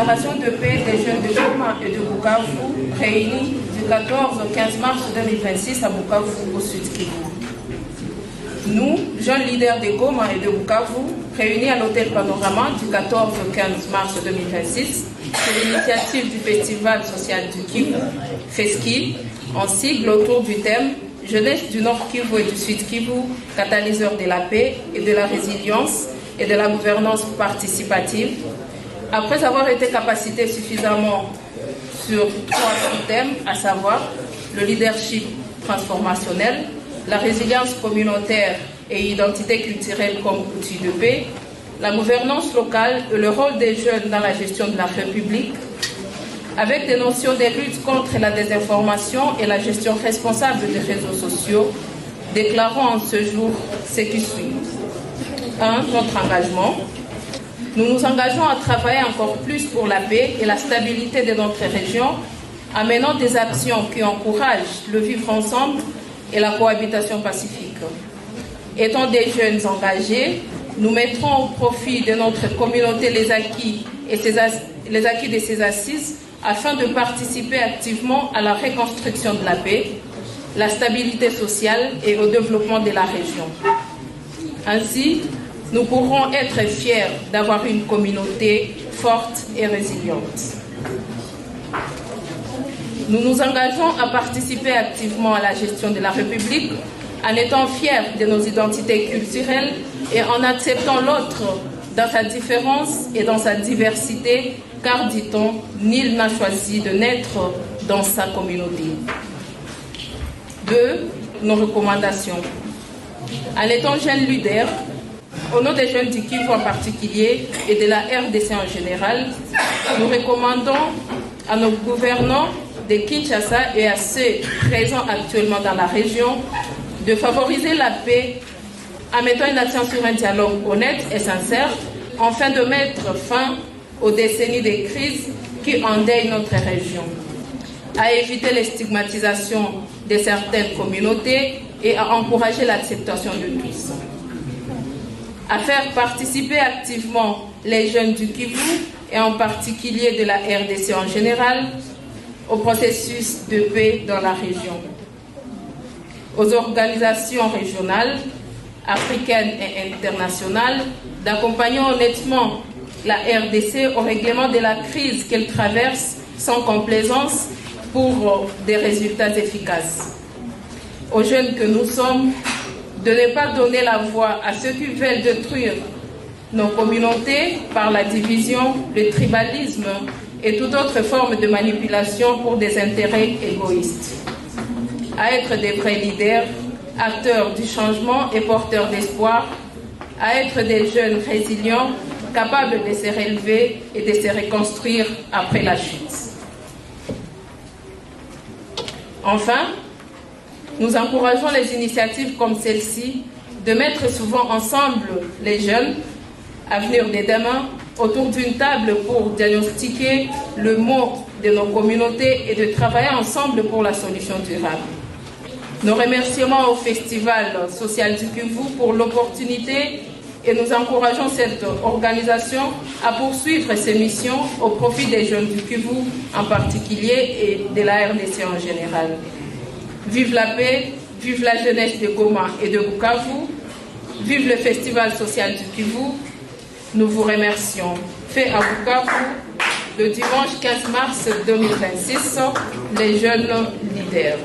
déclaration de paix des jeunes de Goma et de Bukavu réunis du 14 au 15 mars 2026 à Bukavu au Sud Kivu. Nous, jeunes leaders de Goma et de Bukavu, réunis à l'hôtel Panorama du 14 au 15 mars 2026 sur l'initiative du Festival social du Kivu, FESKI, en sigle autour du thème Jeunesse du Nord Kivu et du Sud Kivu, catalyseur de la paix et de la résilience et de la gouvernance participative. Après avoir été capacité suffisamment sur 3 sous-thèmes, à savoir le leadership transformationnel, la résilience communautaire et identité culturelle comme outil de paix, la gouvernance locale et le rôle des jeunes dans la gestion de la République, avec des notions de lutte contre la désinformation et la gestion responsable des réseaux sociaux, déclarons en ce jour ce qui suit. 1. Notre engagement. Nous nous engageons à travailler encore plus pour la paix et la stabilité de notre région, en menant des actions qui encouragent le vivre ensemble et la cohabitation pacifique. Étant des jeunes engagés, nous mettrons au profit de notre communauté les acquis de ces assises afin de participer activement à la reconstruction de la paix, la stabilité sociale et au développement de la région. Ainsi, nous pourrons être fiers d'avoir une communauté forte et résiliente. Nous nous engageons à participer activement à la gestion de la République en étant fiers de nos identités culturelles et en acceptant l'autre dans sa différence et dans sa diversité, car, dit-on, nul n'a choisi de naître dans sa communauté. 2. Nos recommandations. En étant jeunes leaders, au nom des jeunes du Kivu en particulier et de la RDC en général, nous recommandons à nos gouvernants de Kinshasa et à ceux présents actuellement dans la région de favoriser la paix en mettant une action sur un dialogue honnête et sincère, afin de mettre fin aux décennies de crise qui endeuillent notre région, à éviter les stigmatisations de certaines communautés et à encourager l'acceptation de tous, à faire participer activement les jeunes du Kivu et en particulier de la RDC en général au processus de paix dans la région, aux organisations régionales, africaines et internationales d'accompagner honnêtement la RDC au règlement de la crise qu'elle traverse sans complaisance pour des résultats efficaces. Aux jeunes que nous sommes, de ne pas donner la voix à ceux qui veulent détruire nos communautés par la division, le tribalisme et toute autre forme de manipulation pour des intérêts égoïstes. À être des vrais leaders, acteurs du changement et porteurs d'espoir, à être des jeunes résilients, capables de se relever et de se reconstruire après la chute. Enfin, nous encourageons les initiatives comme celle-ci de mettre souvent ensemble les jeunes, avenir de demain, autour d'une table pour diagnostiquer le mot de nos communautés et de travailler ensemble pour la solution durable. Nos remerciements au Festival social du Kivu pour l'opportunité et nous encourageons cette organisation à poursuivre ses missions au profit des jeunes du Kivu en particulier et de la RDC en général. Vive la paix, vive la jeunesse de Goma et de Bukavu, vive le Festival social du Kivu. Nous vous remercions. Fait à Bukavu, le dimanche 15 mars 2026, les jeunes leaders.